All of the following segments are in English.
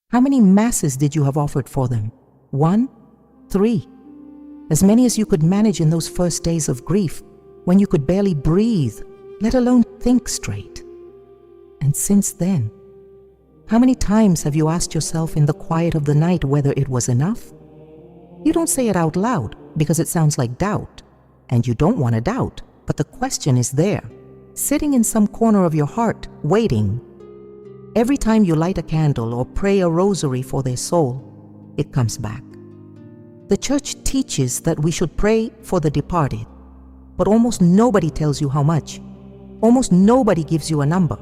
How many masses did you have offered for them? 1? 3? As many as you could manage in those first days of grief, when you could barely breathe, let alone think straight. And since then, how many times have you asked yourself in the quiet of the night whether it was enough? You don't say it out loud because it sounds like doubt, and you don't want to doubt, but the question is there, sitting in some corner of your heart, waiting. Every time you light a candle or pray a rosary for their soul, it comes back. The Church teaches that we should pray for the departed, but almost nobody tells you how much. Almost nobody gives you a number.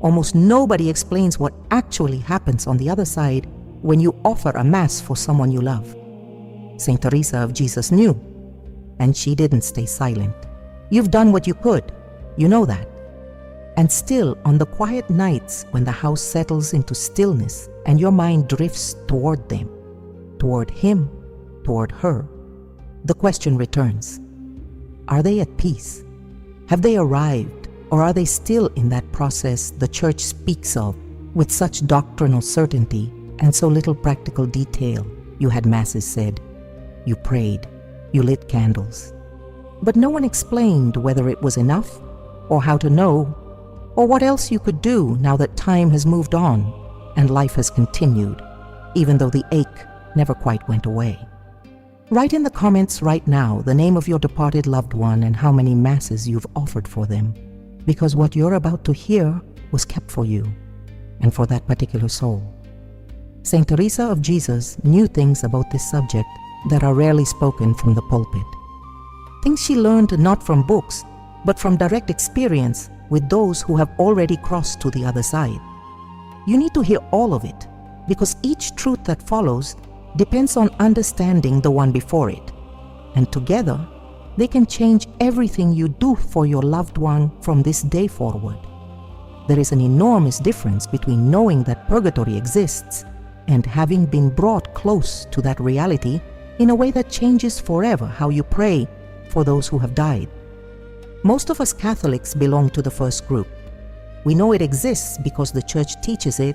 Almost nobody explains what actually happens on the other side when you offer a Mass for someone you love. Saint Teresa of Jesus knew, and she didn't stay silent. You've done what you could, you know that. And still, on the quiet nights when the house settles into stillness and your mind drifts toward them, toward him, toward her, the question returns. Are they at peace? Have they arrived? Or are they still in that process the Church speaks of with such doctrinal certainty and so little practical detail? You had Masses said, you prayed, you lit candles. But no one explained whether it was enough, or how to know, or what else you could do now that time has moved on and life has continued, even though the ache never quite went away. Write in the comments right now the name of your departed loved one and how many Masses you've offered for them, because what you're about to hear was kept for you and for that particular soul. Saint Teresa of Jesus knew things about this subject that are rarely spoken from the pulpit. Things she learned not from books, but from direct experience with those who have already crossed to the other side. You need to hear all of it, because each truth that follows depends on understanding the one before it, and together they can change everything you do for your loved one from this day forward. There is an enormous difference between knowing that purgatory exists and having been brought close to that reality in a way that changes forever how you pray for those who have died. Most of us Catholics belong to the first group. We know it exists because the Church teaches it,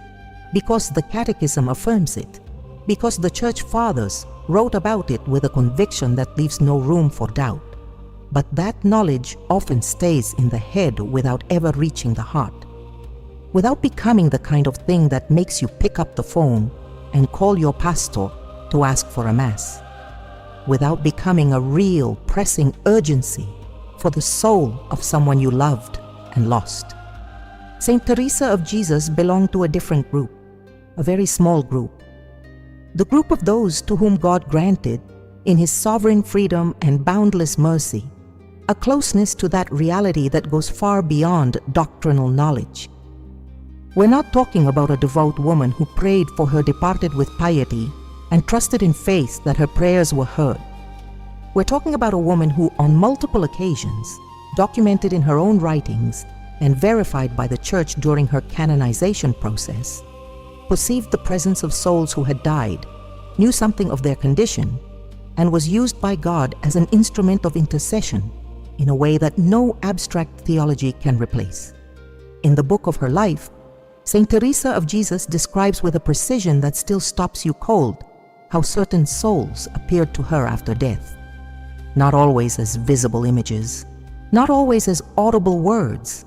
because the Catechism affirms it, because the Church Fathers wrote about it with a conviction that leaves no room for doubt. But that knowledge often stays in the head without ever reaching the heart, without becoming the kind of thing that makes you pick up the phone and call your pastor to ask for a Mass, without becoming a real, pressing urgency for the soul of someone you loved and lost. Saint Teresa of Jesus belonged to a different group, a very small group, the group of those to whom God granted, in His sovereign freedom and boundless mercy, a closeness to that reality that goes far beyond doctrinal knowledge. We're not talking about a devout woman who prayed for her departed with piety and trusted in faith that her prayers were heard. We're talking about a woman who, on multiple occasions, documented in her own writings and verified by the Church during her canonization process, perceived the presence of souls who had died, knew something of their condition, and was used by God as an instrument of intercession in a way that no abstract theology can replace. In the book of her life, Saint Teresa of Jesus describes with a precision that still stops you cold how certain souls appeared to her after death, not always as visible images, not always as audible words,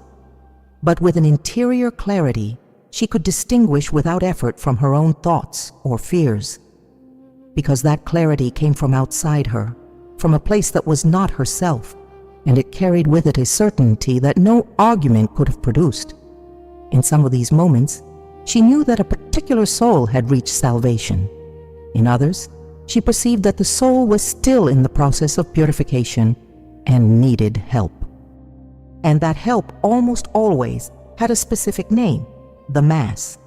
but with an interior clarity she could distinguish without effort from her own thoughts or fears, because that clarity came from outside her, from a place that was not herself, and it carried with it a certainty that no argument could have produced. In some of these moments, she knew that a particular soul had reached salvation. In others, she perceived that the soul was still in the process of purification and needed help. And that help almost always had a specific name, the Mass.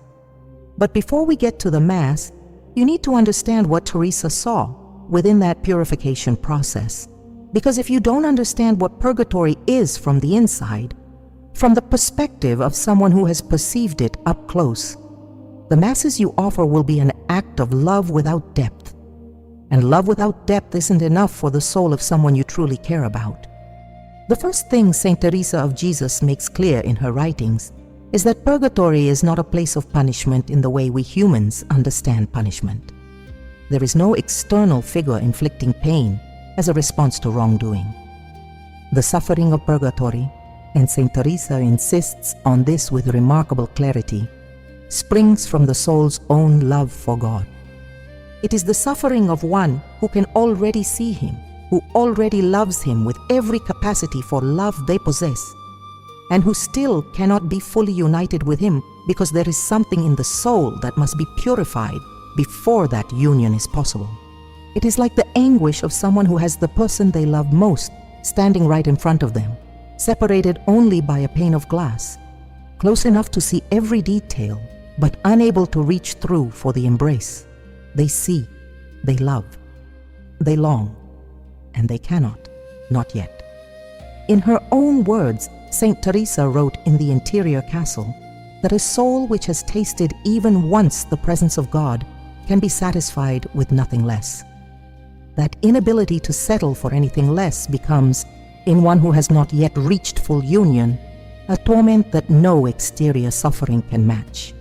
But before we get to the Mass, you need to understand what Teresa saw within that purification process. Because if you don't understand what purgatory is from the inside, from the perspective of someone who has perceived it up close, the Masses you offer will be an act of love without depth. And love without depth isn't enough for the soul of someone you truly care about. The first thing Saint Teresa of Jesus makes clear in her writings is that purgatory is not a place of punishment in the way we humans understand punishment. There is no external figure inflicting pain as a response to wrongdoing. The suffering of purgatory, and Saint Teresa insists on this with remarkable clarity, springs from the soul's own love for God. It is the suffering of one who can already see Him, who already loves Him with every capacity for love they possess, and who still cannot be fully united with Him because there is something in the soul that must be purified before that union is possible. It is like the anguish of someone who has the person they love most standing right in front of them, separated only by a pane of glass, close enough to see every detail, but unable to reach through for the embrace. They see, they love, they long, and they cannot, not yet. In her own words, Saint Teresa wrote in the Interior Castle that a soul which has tasted even once the presence of God can be satisfied with nothing less. That inability to settle for anything less becomes, in one who has not yet reached full union, a torment that no exterior suffering can match.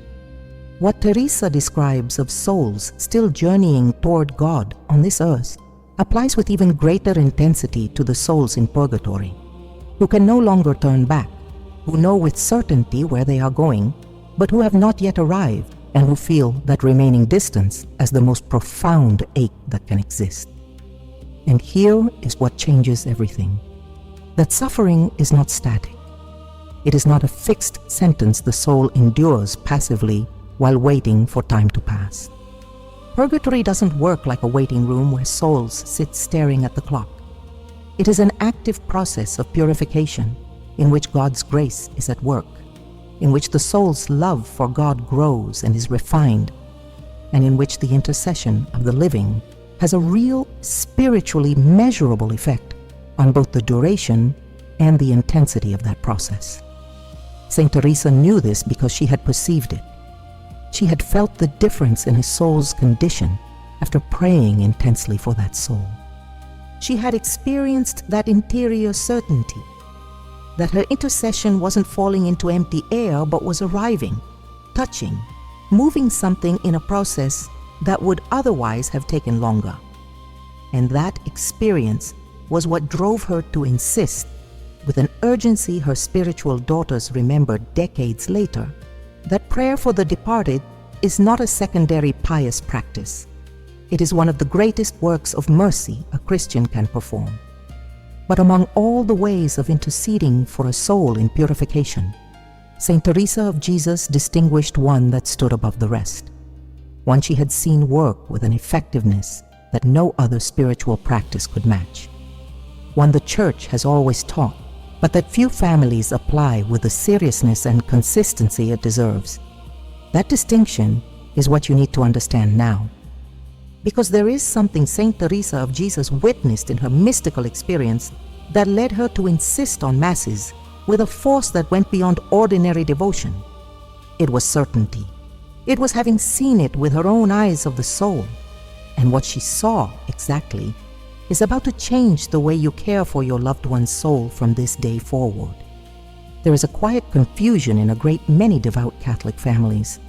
What Teresa describes of souls still journeying toward God on this earth applies with even greater intensity to the souls in purgatory, who can no longer turn back, who know with certainty where they are going, but who have not yet arrived and who feel that remaining distance as the most profound ache that can exist. And here is what changes everything. That suffering is not static. It is not a fixed sentence the soul endures passively while waiting for time to pass. Purgatory doesn't work like a waiting room where souls sit staring at the clock. It is an active process of purification in which God's grace is at work, in which the soul's love for God grows and is refined, and in which the intercession of the living has a real, spiritually measurable effect on both the duration and the intensity of that process. Saint Teresa knew this because she had perceived it. She had felt the difference in his soul's condition after praying intensely for that soul. She had experienced that interior certainty, that her intercession wasn't falling into empty air but was arriving, touching, moving something in a process that would otherwise have taken longer. And that experience was what drove her to insist, with an urgency her spiritual daughters remembered decades later, that prayer for the departed is not a secondary pious practice. It is one of the greatest works of mercy a Christian can perform. But among all the ways of interceding for a soul in purification, Saint Teresa of Jesus distinguished one that stood above the rest, one she had seen work with an effectiveness that no other spiritual practice could match, one the Church has always taught, but that few families apply with the seriousness and consistency it deserves. That distinction is what you need to understand now. Because there is something Saint Teresa of Jesus witnessed in her mystical experience that led her to insist on Masses with a force that went beyond ordinary devotion. It was certainty. It was having seen it with her own eyes of the soul. And what she saw exactly is about to change the way you care for your loved one's soul from this day forward. There is a quiet confusion in a great many devout Catholic families,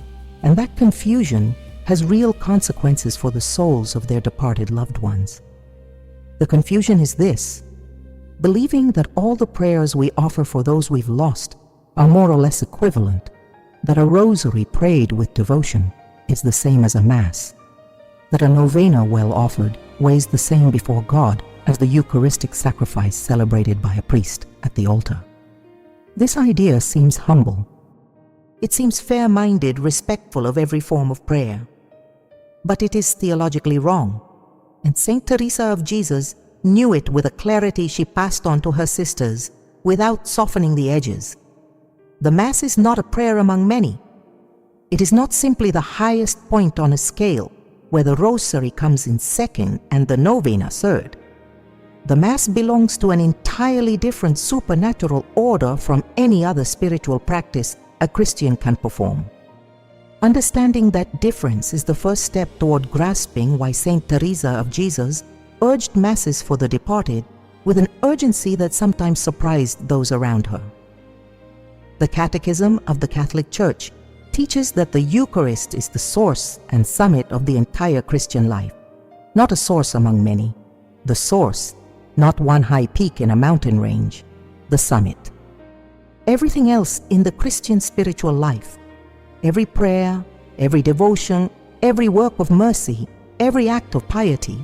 and that confusion has real consequences for the souls of their departed loved ones. The confusion is this: believing that all the prayers we offer for those we've lost are more or less equivalent, that a rosary prayed with devotion is the same as a Mass, that a novena well offered weighs the same before God as the Eucharistic sacrifice celebrated by a priest at the altar. This idea seems humble. It seems fair-minded, respectful of every form of prayer. But it is theologically wrong, and Saint Teresa of Jesus knew it with a clarity she passed on to her sisters without softening the edges. The Mass is not a prayer among many. It is not simply the highest point on a scale where the rosary comes in second and the novena third. The Mass belongs to an entirely different supernatural order from any other spiritual practice a Christian can perform. Understanding that difference is the first step toward grasping why Saint Teresa of Jesus urged Masses for the departed with an urgency that sometimes surprised those around her. The Catechism of the Catholic Church teaches that the Eucharist is the source and summit of the entire Christian life, not a source among many. The source, not one high peak in a mountain range, the summit. Everything else in the Christian spiritual life, every prayer, every devotion, every work of mercy, every act of piety,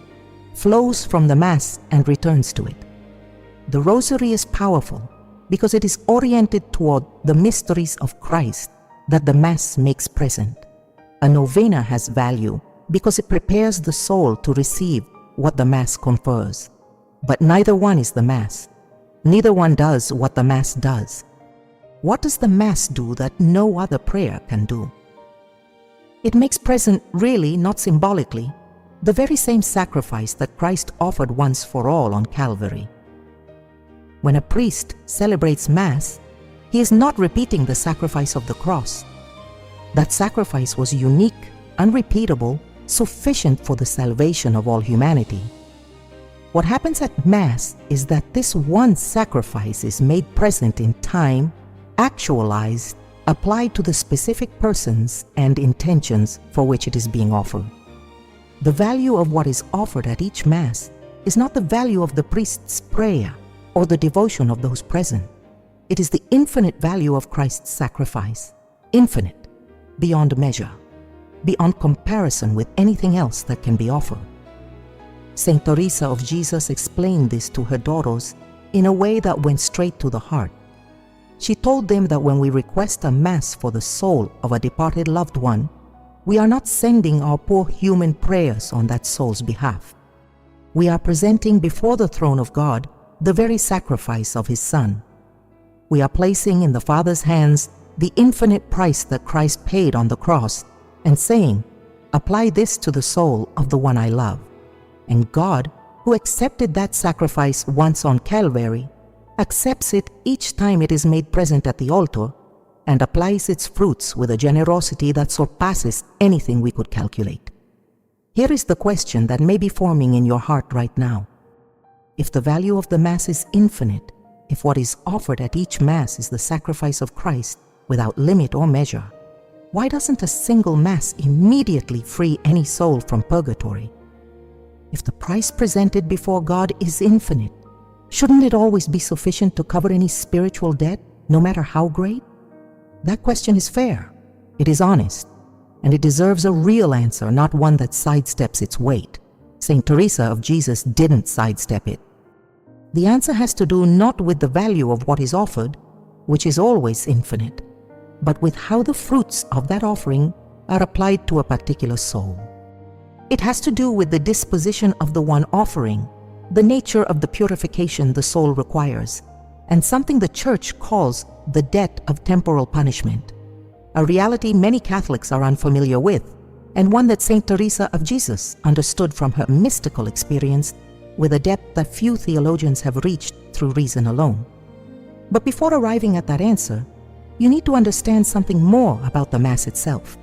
flows from the Mass and returns to it. The Rosary is powerful because it is oriented toward the mysteries of Christ that the Mass makes present. A novena has value because it prepares the soul to receive what the Mass confers. But neither one is the Mass. Neither one does what the Mass does. What does the Mass do that no other prayer can do? It makes present, really, not symbolically, the very same sacrifice that Christ offered once for all on Calvary. When a priest celebrates Mass, he is not repeating the sacrifice of the cross. That sacrifice was unique, unrepeatable, sufficient for the salvation of all humanity. What happens at Mass is that this one sacrifice is made present in time, actualized, applied to the specific persons and intentions for which it is being offered. The value of what is offered at each Mass is not the value of the priest's prayer or the devotion of those present. It is the infinite value of Christ's sacrifice, infinite, beyond measure, beyond comparison with anything else that can be offered. Saint Teresa of Jesus explained this to her daughters in a way that went straight to the heart. She told them that when we request a Mass for the soul of a departed loved one, we are not sending our poor human prayers on that soul's behalf. We are presenting before the throne of God the very sacrifice of His Son. We are placing in the Father's hands the infinite price that Christ paid on the cross and saying, "Apply this to the soul of the one I love." And God, who accepted that sacrifice once on Calvary, accepts it each time it is made present at the altar and applies its fruits with a generosity that surpasses anything we could calculate. Here is the question that may be forming in your heart right now. If the value of the Mass is infinite, if what is offered at each Mass is the sacrifice of Christ without limit or measure, why doesn't a single Mass immediately free any soul from purgatory? If the price presented before God is infinite, shouldn't it always be sufficient to cover any spiritual debt, no matter how great? That question is fair, it is honest, and it deserves a real answer, not one that sidesteps its weight. Saint Teresa of Jesus didn't sidestep it. The answer has to do not with the value of what is offered, which is always infinite, but with how the fruits of that offering are applied to a particular soul. It has to do with the disposition of the one offering, the nature of the purification the soul requires, and something the Church calls the debt of temporal punishment, a reality many Catholics are unfamiliar with, and one that Saint Teresa of Jesus understood from her mystical experience with a depth that few theologians have reached through reason alone. But before arriving at that answer, you need to understand something more about the Mass itself.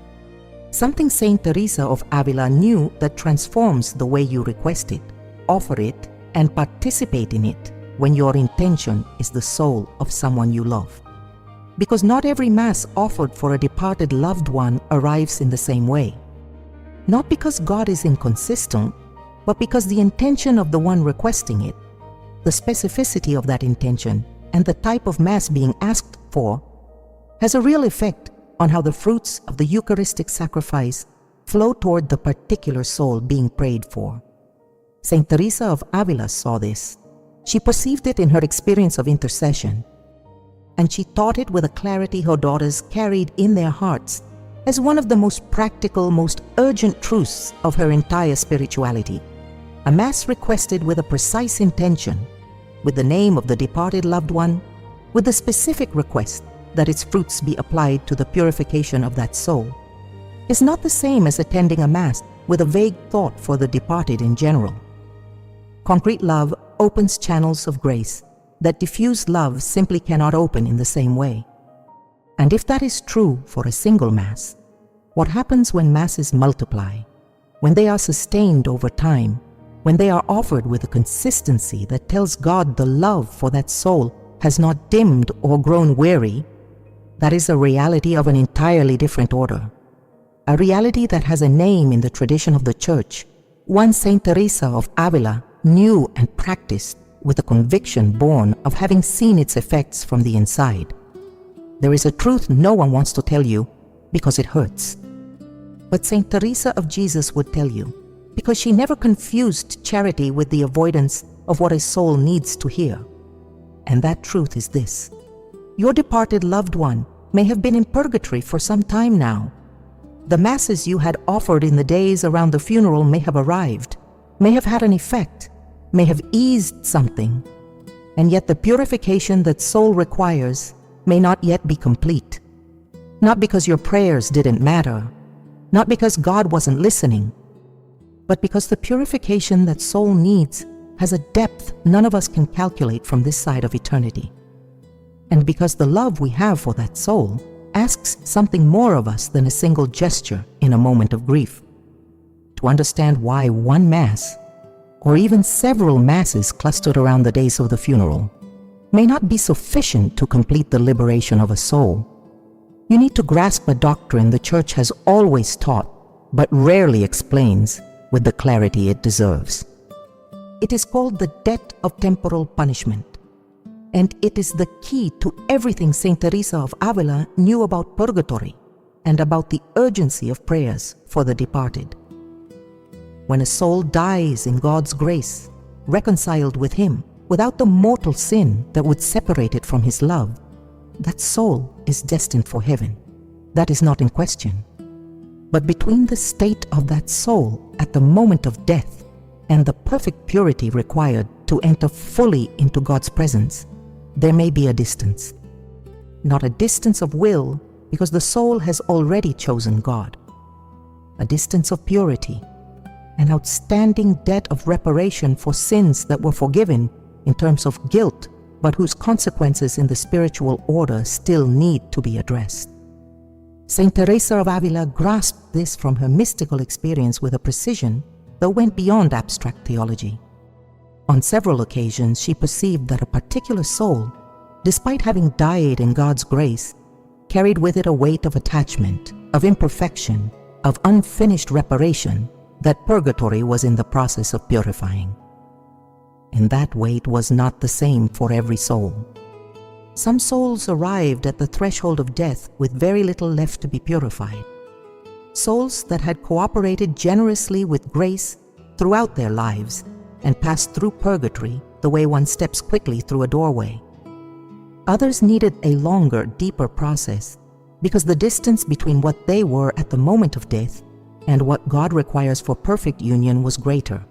Something Saint Teresa of Avila knew that transforms the way you request it, offer it, and participate in it when your intention is the soul of someone you love. Because not every Mass offered for a departed loved one arrives in the same way. Not because God is inconsistent, but because the intention of the one requesting it, the specificity of that intention, and the type of Mass being asked for, has a real effect on how the fruits of the Eucharistic sacrifice flow toward the particular soul being prayed for. Saint Teresa of Avila saw this. She perceived it in her experience of intercession, and she taught it with a clarity her daughters carried in their hearts as one of the most practical, most urgent truths of her entire spirituality. A Mass requested with a precise intention, with the name of the departed loved one, with the specific request that its fruits be applied to the purification of that soul, is not the same as attending a Mass with a vague thought for the departed in general. Concrete love opens channels of grace that diffuse love simply cannot open in the same way. And if that is true for a single Mass, what happens when Masses multiply, when they are sustained over time, when they are offered with a consistency that tells God the love for that soul has not dimmed or grown weary? That is a reality of an entirely different order. A reality that has a name in the tradition of the Church, one Saint Teresa of Avila knew and practiced with a conviction born of having seen its effects from the inside. There is a truth no one wants to tell you because it hurts. But Saint Teresa of Jesus would tell you, because she never confused charity with the avoidance of what a soul needs to hear. And that truth is this: your departed loved one may have been in purgatory for some time now. The masses you had offered in the days around the funeral may have arrived, may have had an effect, may have eased something, and yet the purification that soul requires may not yet be complete. Not because your prayers didn't matter, not because God wasn't listening, but because the purification that soul needs has a depth none of us can calculate from this side of eternity. And because the love we have for that soul asks something more of us than a single gesture in a moment of grief. To understand why one Mass, or even several Masses clustered around the days of the funeral, may not be sufficient to complete the liberation of a soul, you need to grasp a doctrine the Church has always taught, but rarely explains with the clarity it deserves. It is called the debt of temporal punishment, and it is the key to everything Saint Teresa of Avila knew about purgatory and about the urgency of prayers for the departed. When a soul dies in God's grace, reconciled with Him, without the mortal sin that would separate it from His love, that soul is destined for heaven. That is not in question. But between the state of that soul at the moment of death and the perfect purity required to enter fully into God's presence, there may be a distance. Not a distance of will, because the soul has already chosen God. A distance of purity, an outstanding debt of reparation for sins that were forgiven in terms of guilt, but whose consequences in the spiritual order still need to be addressed. Saint Teresa of Avila grasped this from her mystical experience with a precision that went beyond abstract theology. On several occasions, she perceived that a particular soul, despite having died in God's grace, carried with it a weight of attachment, of imperfection, of unfinished reparation that purgatory was in the process of purifying. And that weight was not the same for every soul. Some souls arrived at the threshold of death with very little left to be purified. Souls that had cooperated generously with grace throughout their lives and passed through purgatory the way one steps quickly through a doorway. Others needed a longer, deeper process because the distance between what they were at the moment of death and what God requires for perfect union was greater.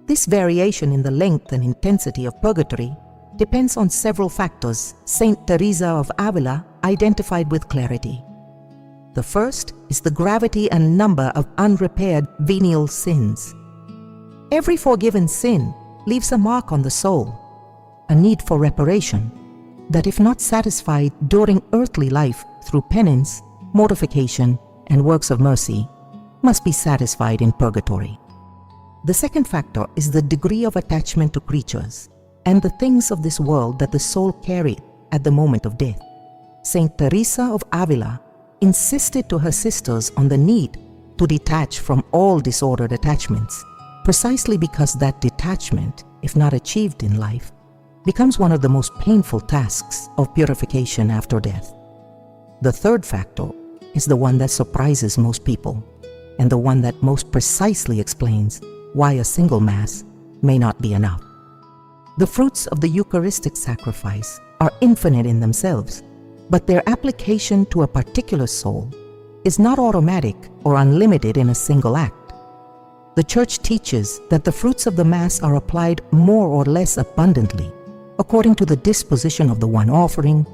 This variation in the length and intensity of purgatory depends on several factors Saint Teresa of Avila identified with clarity. The first is the gravity and number of unrepaired venial sins. Every forgiven sin leaves a mark on the soul, a need for reparation that, if not satisfied during earthly life through penance, mortification, and works of mercy, must be satisfied in purgatory. The second factor is the degree of attachment to creatures and the things of this world that the soul carried at the moment of death. Saint Teresa of Avila insisted to her sisters on the need to detach from all disordered attachments, precisely because that detachment, if not achieved in life, becomes one of the most painful tasks of purification after death. The third factor is the one that surprises most people, and the one that most precisely explains why a single Mass may not be enough. The fruits of the Eucharistic sacrifice are infinite in themselves, but their application to a particular soul is not automatic or unlimited in a single act. The Church teaches that the fruits of the Mass are applied more or less abundantly, according to the disposition of the one offering,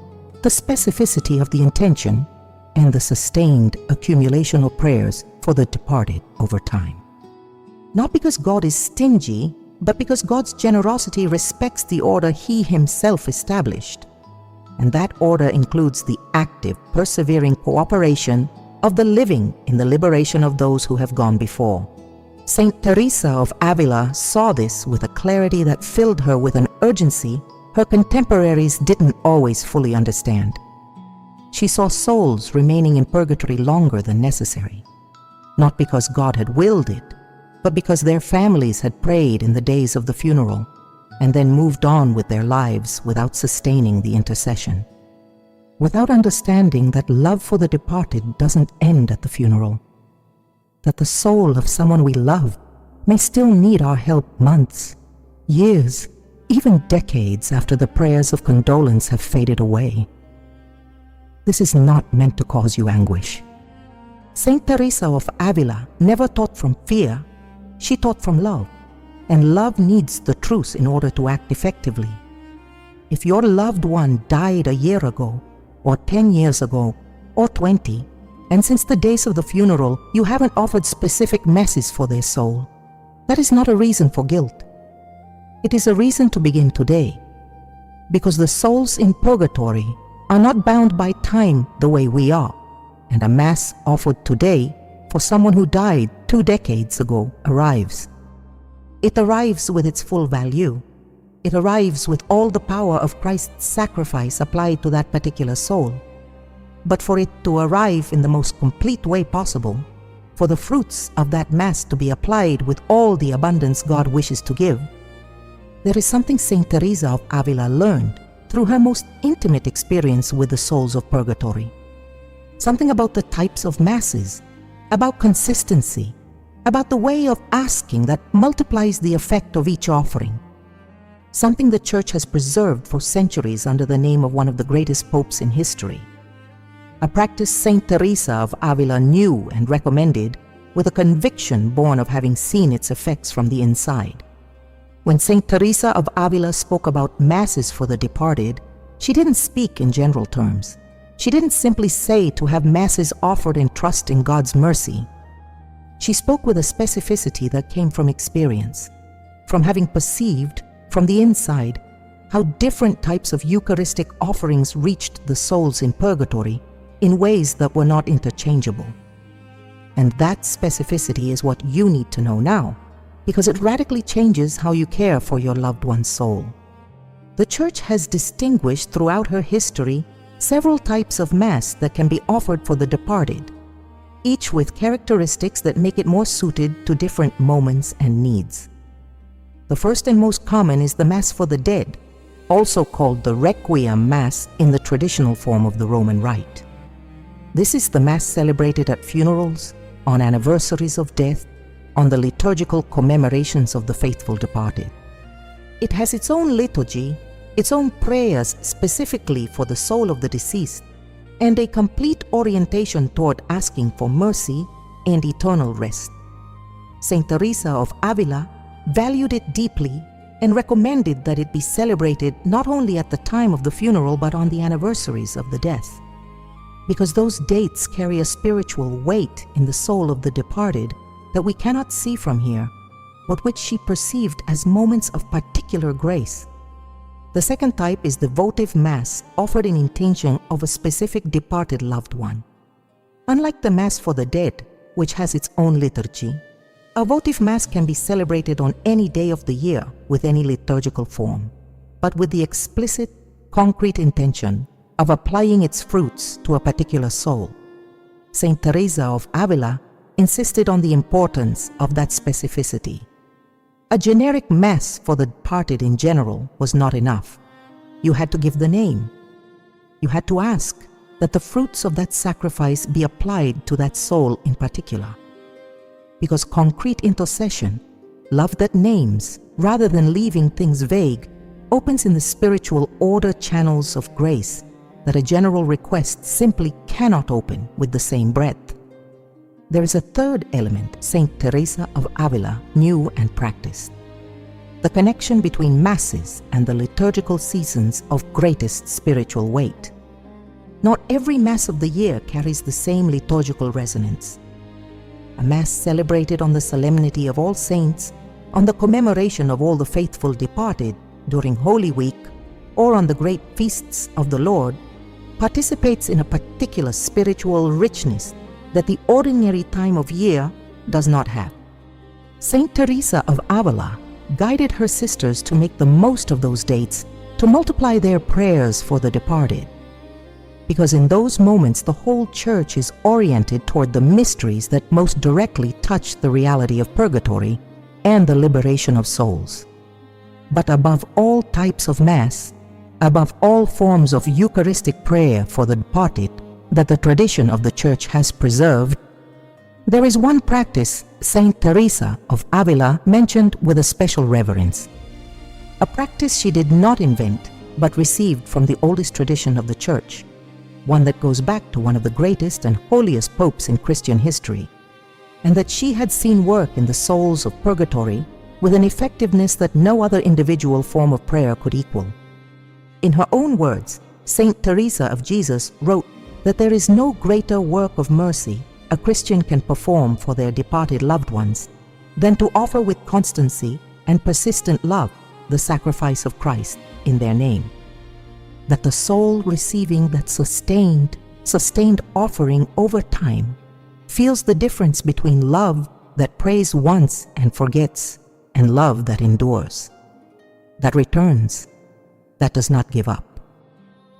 the specificity of the intention, and the sustained accumulation of prayers for the departed over time. Not because God is stingy, but because God's generosity respects the order He Himself established. And that order includes the active, persevering cooperation of the living in the liberation of those who have gone before. Saint Teresa of Avila saw this with a clarity that filled her with an urgency her contemporaries didn't always fully understand. She she saw souls remaining in purgatory longer than necessary, not because God had willed it, but because their families had prayed in the days of the funeral and then moved on with their lives without sustaining the intercession. Without understanding that love for the departed doesn't end at the funeral, that the soul of someone we love may still need our help months, years, even decades after the prayers of condolence have faded away. This is not meant to cause you anguish. Saint Teresa of Avila never taught from fear, she taught from love, and love needs the truth in order to act effectively. If your loved one died a year ago, or 10 years ago, or 20, and since the days of the funeral you haven't offered specific masses for their soul, that is not a reason for guilt. It is a reason to begin today, because the souls in purgatory are not bound by time the way we are, and a Mass offered today for someone who died 2 decades ago arrives. It arrives with its full value. It arrives with all the power of Christ's sacrifice applied to that particular soul. But for it to arrive in the most complete way possible, for the fruits of that Mass to be applied with all the abundance God wishes to give, there is something Saint Teresa of Avila learned through her most intimate experience with the souls of purgatory. Something about the types of Masses, about consistency, about the way of asking that multiplies the effect of each offering. Something the Church has preserved for centuries under the name of one of the greatest popes in history. A practice Saint Teresa of Avila knew and recommended with a conviction born of having seen its effects from the inside. When Saint Teresa of Avila spoke about Masses for the departed, she didn't speak in general terms. She didn't simply say to have Masses offered in trust in God's mercy. She spoke with a specificity that came from experience, from having perceived from the inside how different types of Eucharistic offerings reached the souls in purgatory in ways that were not interchangeable. And that specificity is what you need to know now, because it radically changes how you care for your loved one's soul. The Church has distinguished throughout her history several types of Mass that can be offered for the departed, each with characteristics that make it more suited to different moments and needs. The first and most common is the Mass for the dead, also called the Requiem Mass in the traditional form of the Roman Rite. This is the Mass celebrated at funerals, on anniversaries of death, on the liturgical commemorations of the faithful departed. It has its own liturgy, its own prayers specifically for the soul of the deceased, and a complete orientation toward asking for mercy and eternal rest. Saint Teresa of Avila valued it deeply and recommended that it be celebrated not only at the time of the funeral but on the anniversaries of the death, because those dates carry a spiritual weight in the soul of the departed that we cannot see from here, but which she perceived as moments of particular grace. The second type is the votive Mass offered in intention of a specific departed loved one. Unlike the Mass for the dead, which has its own liturgy, a votive Mass can be celebrated on any day of the year with any liturgical form, but with the explicit, concrete intention of applying its fruits to a particular soul. Saint Teresa of Avila insisted on the importance of that specificity. A generic Mass for the departed in general was not enough. You had to give the name. You had to ask that the fruits of that sacrifice be applied to that soul in particular. Because concrete intercession, love that names, rather than leaving things vague, opens in the spiritual order channels of grace that a general request simply cannot open with the same breadth. There is a third element Saint Teresa of Avila knew and practiced: the connection between Masses and the liturgical seasons of greatest spiritual weight. Not every Mass of the year carries the same liturgical resonance. A Mass celebrated on the solemnity of all saints, on the commemoration of all the faithful departed during Holy Week, or on the great feasts of the Lord, participates in a particular spiritual richness that the ordinary time of year does not have. Saint Teresa of Avila guided her sisters to make the most of those dates to multiply their prayers for the departed. because in those moments the whole Church is oriented toward the mysteries that most directly touch the reality of purgatory and the liberation of souls. But above all types of Mass, above all forms of Eucharistic prayer for the departed that the tradition of the Church has preserved, there is one practice Saint Teresa of Avila mentioned with a special reverence. A practice she did not invent, but received from the oldest tradition of the Church, one that goes back to one of the greatest and holiest popes in Christian history, and that she had seen work in the souls of purgatory with an effectiveness that no other individual form of prayer could equal. In her own words, Saint Teresa of Jesus wrote that there is no greater work of mercy a Christian can perform for their departed loved ones than to offer with constancy and persistent love the sacrifice of Christ in their name. That the soul receiving that sustained offering over time feels the difference between love that prays once and forgets and love that endures, that returns, that does not give up.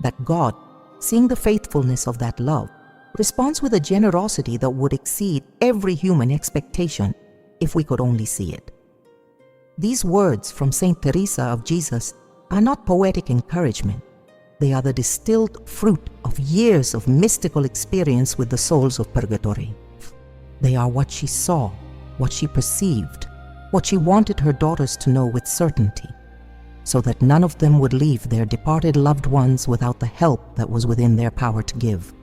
That God, seeing the faithfulness of that love, responds with a generosity that would exceed every human expectation if we could only see it. These words from Saint Teresa of Jesus are not poetic encouragement. They are the distilled fruit of years of mystical experience with the souls of purgatory. They are what she saw, what she perceived, what she wanted her daughters to know with certainty, so that none of them would leave their departed loved ones without the help that was within their power to give.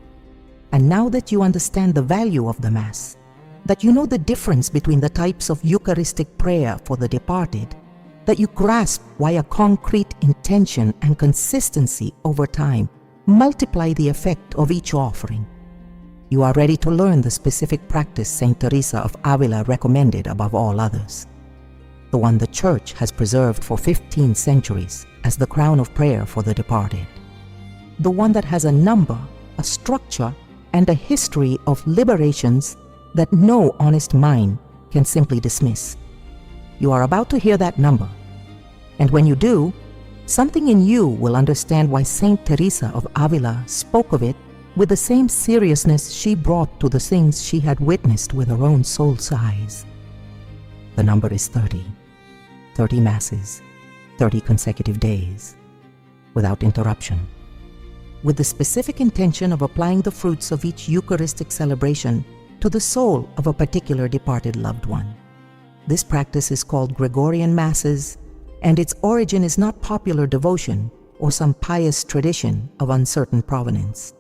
And now that you understand the value of the Mass, that you know the difference between the types of Eucharistic prayer for the departed, that you grasp why a concrete intention and consistency over time multiply the effect of each offering, you are ready to learn the specific practice Saint Teresa of Avila recommended above all others, the one the Church has preserved for 15 centuries as the crown of prayer for the departed, the one that has a number, a structure, and a history of liberations that no honest mind can simply dismiss. You are about to hear that number, and when you do, something in you will understand why Saint Teresa of Avila spoke of it with the same seriousness she brought to the things she had witnessed with her own soul's eyes. The number is 30. 30 Masses, 30 consecutive days, without interruption, with the specific intention of applying the fruits of each Eucharistic celebration to the soul of a particular departed loved one. This practice is called Gregorian Masses, and its origin is not popular devotion or some pious tradition of uncertain provenance.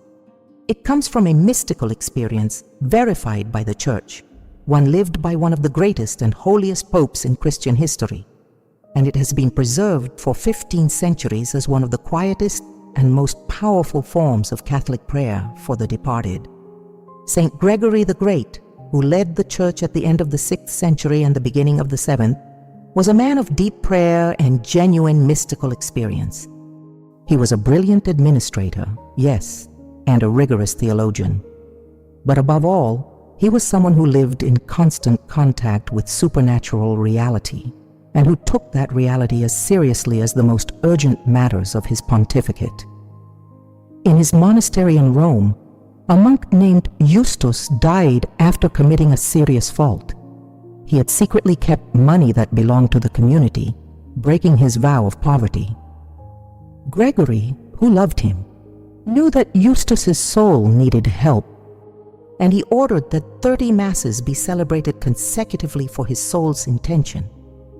It comes from a mystical experience verified by the Church, one lived by one of the greatest and holiest popes in Christian history, and it has been preserved for 15 centuries as one of the quietest and most powerful forms of Catholic prayer for the departed. Saint Gregory the Great, who led the Church at the end of the 6th century and the beginning of the 7th, was a man of deep prayer and genuine mystical experience. He was a brilliant administrator, yes, and a rigorous theologian. But above all, he was someone who lived in constant contact with supernatural reality, and who took that reality as seriously as the most urgent matters of his pontificate. In his monastery in Rome, a monk named Eustace died after committing a serious fault. He had secretly kept money that belonged to the community, breaking his vow of poverty. Gregory, who loved him, knew that Eustace's soul needed help, and he ordered that 30 Masses be celebrated consecutively for his soul's intention,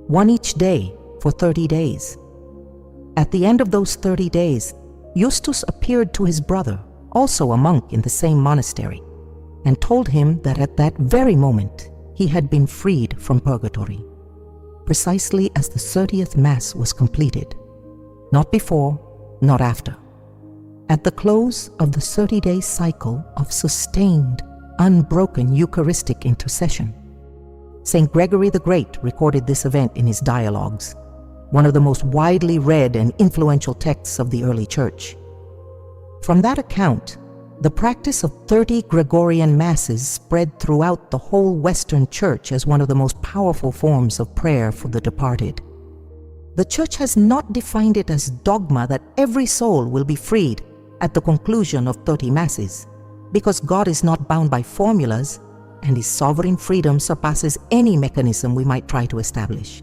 one each day for 30 days. At the end of those 30 days, Eustace appeared to his brother, also a monk in the same monastery, and told him that at that very moment he had been freed from purgatory, precisely as the 30th Mass was completed, not before, not after. At the close of the 30-day cycle of sustained, unbroken Eucharistic intercession, Saint Gregory the Great recorded this event in his Dialogues, one of the most widely read and influential texts of the early Church. From that account, the practice of 30 Gregorian Masses spread throughout the whole Western Church as one of the most powerful forms of prayer for the departed. The Church has not defined it as dogma that every soul will be freed at the conclusion of 30 Masses, because God is not bound by formulas and His sovereign freedom surpasses any mechanism we might try to establish.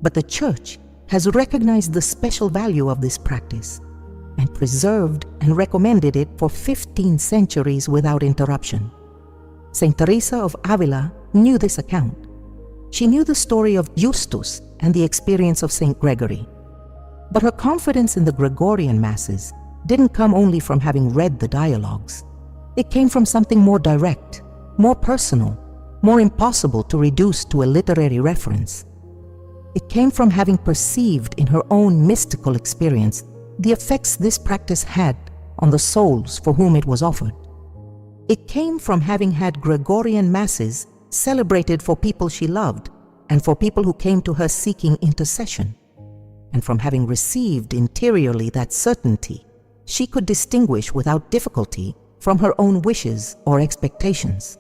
But the Church has recognized the special value of this practice and preserved and recommended it for 15 centuries without interruption. Saint Teresa of Avila knew this account. She knew the story of Justus and the experience of Saint Gregory. But her confidence in the Gregorian Masses didn't come only from having read the dialogues. It came from something more direct, more personal, more impossible to reduce to a literary reference. It came from having perceived in her own mystical experience the effects this practice had on the souls for whom it was offered. It came from having had Gregorian Masses celebrated for people she loved and for people who came to her seeking intercession, and from having received interiorly that certainty she could distinguish without difficulty from her own wishes or expectations.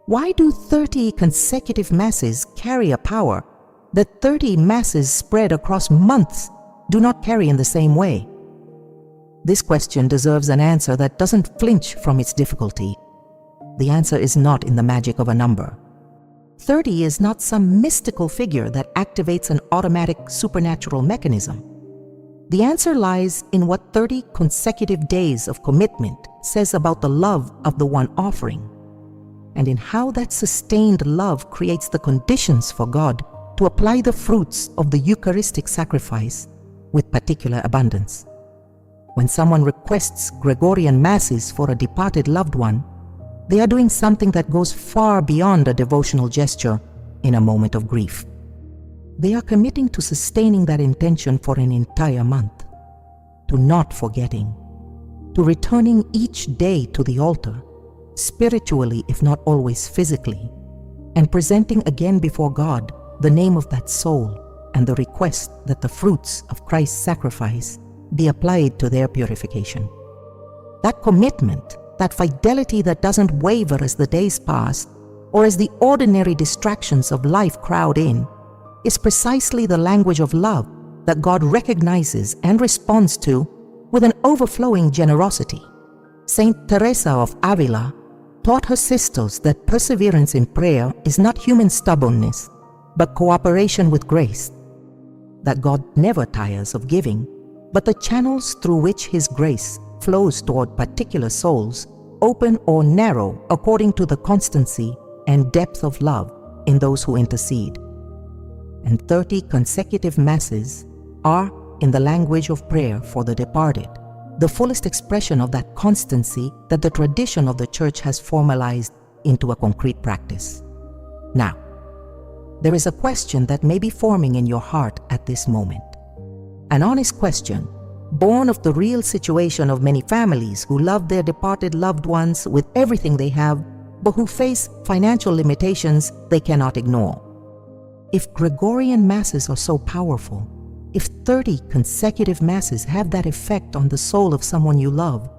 Why do 30 consecutive Masses carry a power that 30 Masses spread across months do not carry in the same way? This question deserves an answer that doesn't flinch from its difficulty. The answer is not in the magic of a number. 30 is not some mystical figure that activates an automatic supernatural mechanism. The answer lies in what 30 consecutive days of commitment says about the love of the one offering, and in how that sustained love creates the conditions for God to apply the fruits of the Eucharistic sacrifice with particular abundance. When someone requests Gregorian Masses for a departed loved one, they are doing something that goes far beyond a devotional gesture in a moment of grief. They are committing to sustaining that intention for an entire month, to not forgetting, to returning each day to the altar, spiritually if not always physically, and presenting again before God the name of that soul and the request that the fruits of Christ's sacrifice be applied to their purification. That commitment, that fidelity that doesn't waver as the days pass or as the ordinary distractions of life crowd in, is precisely the language of love that God recognizes and responds to with an overflowing generosity. Saint Teresa of Avila taught her sisters that perseverance in prayer is not human stubbornness, but cooperation with grace, that God never tires of giving, but the channels through which His grace flows toward particular souls open or narrow according to the constancy and depth of love in those who intercede. And 30 consecutive Masses are, in the language of prayer for the departed, the fullest expression of that constancy that the tradition of the Church has formalized into a concrete practice. Now, there is a question that may be forming in your heart at this moment. An honest question, born of the real situation of many families who love their departed loved ones with everything they have, but who face financial limitations they cannot ignore. If Gregorian Masses are so powerful, if 30 consecutive Masses have that effect on the soul of someone you love,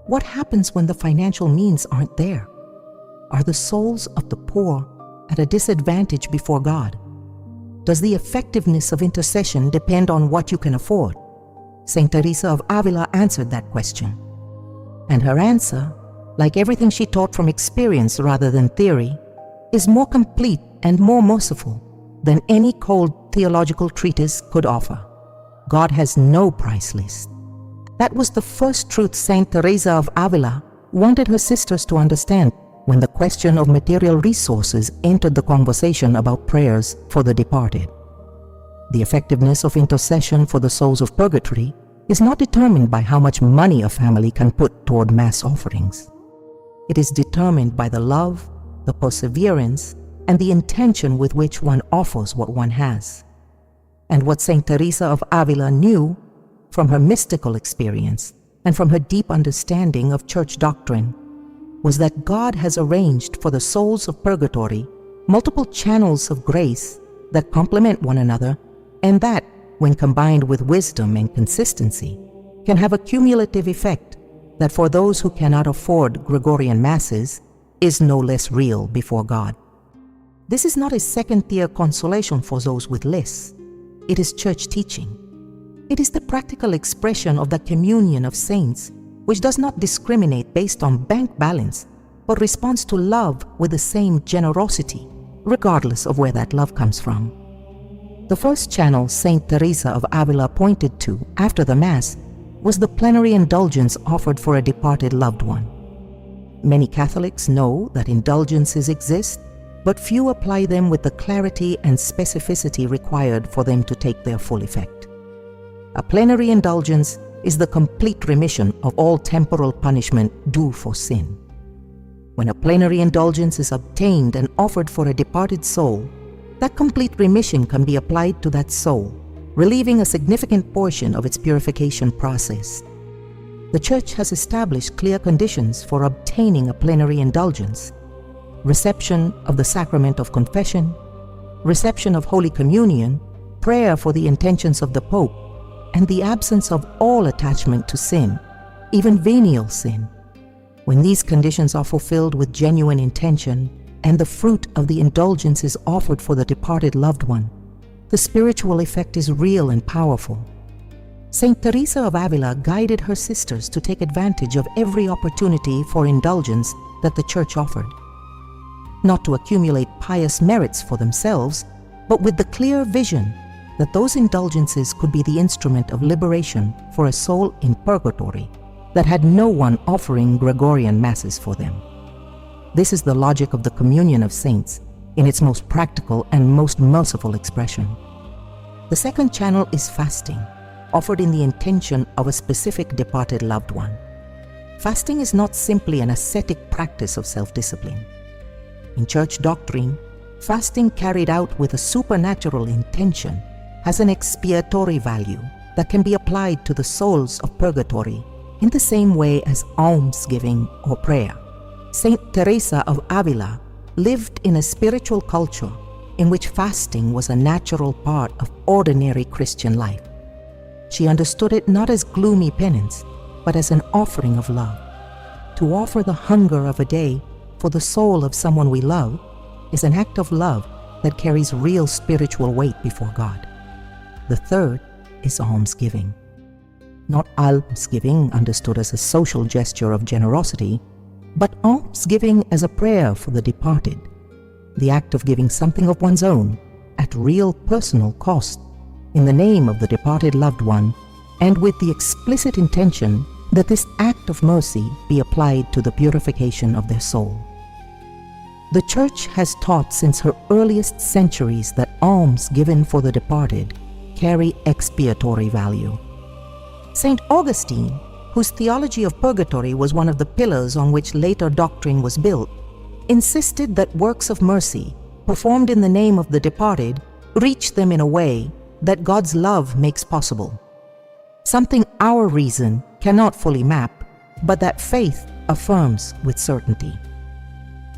what happens when the financial means aren't there? Are the souls of the poor at a disadvantage before God? Does the effectiveness of intercession depend on what you can afford? Saint Teresa of Avila answered that question. And her answer, like everything she taught from experience rather than theory, is more complete and more merciful than any cold theological treatise could offer. God has no price list. That was the first truth Saint Teresa of Avila wanted her sisters to understand when the question of material resources entered the conversation about prayers for the departed. The effectiveness of intercession for the souls of purgatory is not determined by how much money a family can put toward Mass offerings. It is determined by the love, the perseverance, and the intention with which one offers what one has. And what Saint Teresa of Avila knew from her mystical experience and from her deep understanding of church doctrine was that God has arranged for the souls of purgatory multiple channels of grace that complement one another, and that, when combined with wisdom and consistency, can have a cumulative effect that for those who cannot afford Gregorian Masses is no less real before God. This is not a second-tier consolation for those with less. It is church teaching. It is the practical expression of the communion of saints which does not discriminate based on bank balance, but responds to love with the same generosity, regardless of where that love comes from. The first channel Saint Teresa of Avila pointed to after the Mass was the plenary indulgence offered for a departed loved one. Many Catholics know that indulgences exist, but few apply them with the clarity and specificity required for them to take their full effect. A plenary indulgence is the complete remission of all temporal punishment due for sin. When a plenary indulgence is obtained and offered for a departed soul, that complete remission can be applied to that soul, relieving a significant portion of its purification process. The Church has established clear conditions for obtaining a plenary indulgence: reception of the sacrament of confession, reception of Holy Communion, prayer for the intentions of the Pope, and the absence of all attachment to sin, even venial sin. When these conditions are fulfilled with genuine intention and the fruit of the indulgence is offered for the departed loved one, the spiritual effect is real and powerful. Saint Teresa of Avila guided her sisters to take advantage of every opportunity for indulgence that the Church offered, not to accumulate pious merits for themselves, but with the clear vision that those indulgences could be the instrument of liberation for a soul in purgatory that had no one offering Gregorian masses for them. This is the logic of the communion of saints in its most practical and most merciful expression. The second channel is fasting, offered in the intention of a specific departed loved one. Fasting is not simply an ascetic practice of self-discipline. In church doctrine, fasting carried out with a supernatural intention has an expiatory value that can be applied to the souls of purgatory in the same way as almsgiving or prayer. Saint Teresa of Avila lived in a spiritual culture in which fasting was a natural part of ordinary Christian life. She understood it not as gloomy penance, but as an offering of love. To offer the hunger of a day for the soul of someone we love is an act of love that carries real spiritual weight before God. The third is almsgiving. Not almsgiving understood as a social gesture of generosity, but almsgiving as a prayer for the departed, the act of giving something of one's own at real personal cost in the name of the departed loved one, and with the explicit intention that this act of mercy be applied to the purification of their soul. The Church has taught since her earliest centuries that alms given for the departed carry expiatory value. St. Augustine, whose theology of purgatory was one of the pillars on which later doctrine was built, insisted that works of mercy performed in the name of the departed reach them in a way that God's love makes possible, something our reason cannot fully map, but that faith affirms with certainty.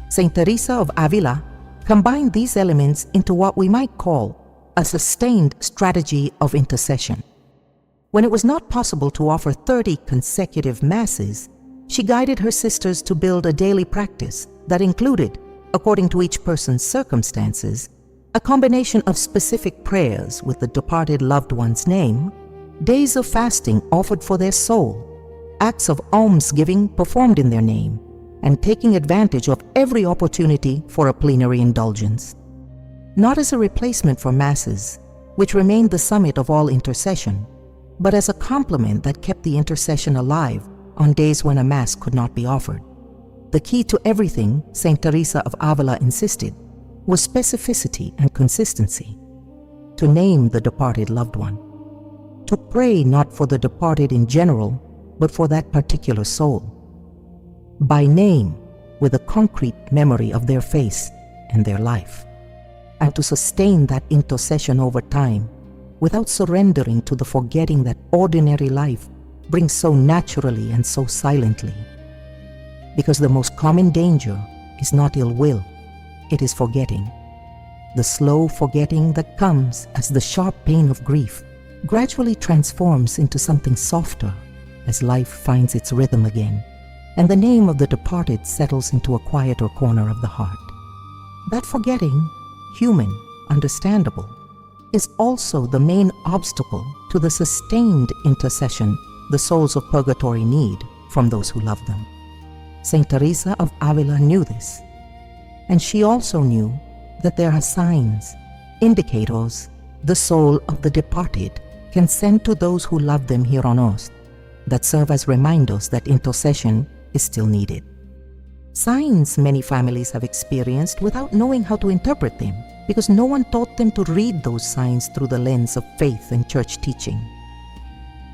Saint Teresa of Avila combined these elements into what we might call a sustained strategy of intercession. When it was not possible to offer 30 consecutive masses, she guided her sisters to build a daily practice that included, according to each person's circumstances, a combination of specific prayers with the departed loved one's name, days of fasting offered for their soul, acts of almsgiving performed in their name, and taking advantage of every opportunity for a plenary indulgence. Not as a replacement for masses, which remained the summit of all intercession, but as a complement that kept the intercession alive on days when a mass could not be offered. The key to everything, Saint Teresa of Avila insisted, was specificity and consistency. To name the departed loved one. To pray not for the departed in general, but for that particular soul. By name, with a concrete memory of their face and their life. And to sustain that intercession over time, without surrendering to the forgetting that ordinary life brings so naturally and so silently. Because the most common danger is not ill will, it is forgetting. The slow forgetting that comes as the sharp pain of grief gradually transforms into something softer as life finds its rhythm again, and the name of the departed settles into a quieter corner of the heart. That forgetting, human, understandable, is also the main obstacle to the sustained intercession the souls of purgatory need from those who love them. Saint Teresa of Avila knew this, and she also knew that there are signs, indicators, the soul of the departed can send to those who love them here on earth that serve as reminders that intercession is still needed. Signs many families have experienced without knowing how to interpret them because no one taught them to read those signs through the lens of faith and church teaching.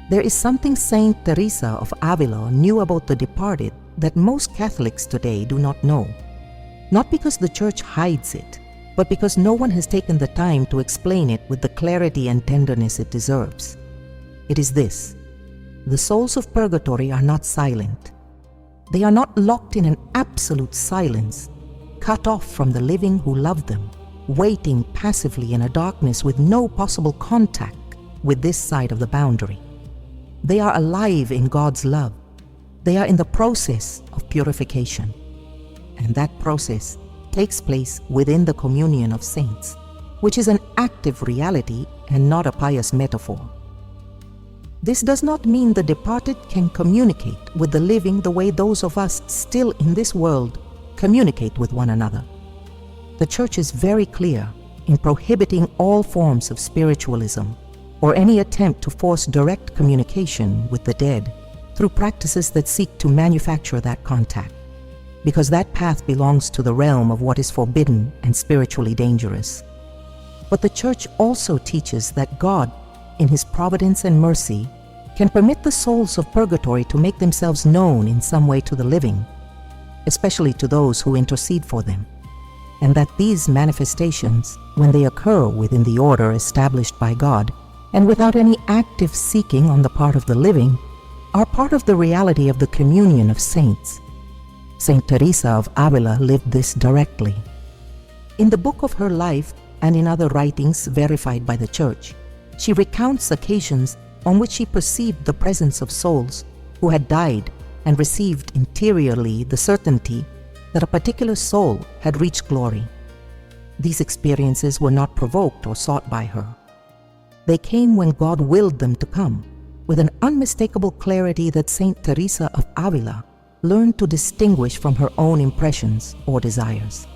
There is something Saint Teresa of Avila knew about the departed that most Catholics today do not know, not because the church hides it, but because no one has taken the time to explain it with the clarity and tenderness it deserves. It is this: the souls of purgatory are not silent. They are not locked in an absolute silence, cut off from the living who love them, waiting passively in a darkness with no possible contact with this side of the boundary. They are alive in God's love. They are in the process of purification. And that process takes place within the communion of saints, which is an active reality and not a pious metaphor. This does not mean the departed can communicate with the living the way those of us still in this world communicate with one another. The Church is very clear in prohibiting all forms of spiritualism or any attempt to force direct communication with the dead through practices that seek to manufacture that contact, because that path belongs to the realm of what is forbidden and spiritually dangerous. But the Church also teaches that God, in His providence and mercy, can permit the souls of purgatory to make themselves known in some way to the living, especially to those who intercede for them, and that these manifestations, when they occur within the order established by God and without any active seeking on the part of the living, are part of the reality of the communion of saints. Saint Teresa of Avila lived this directly. In the book of her life and in other writings verified by the Church, she recounts occasions on which she perceived the presence of souls who had died and received interiorly the certainty that a particular soul had reached glory. These experiences were not provoked or sought by her. They came when God willed them to come, with an unmistakable clarity that Saint Teresa of Avila learned to distinguish from her own impressions or desires.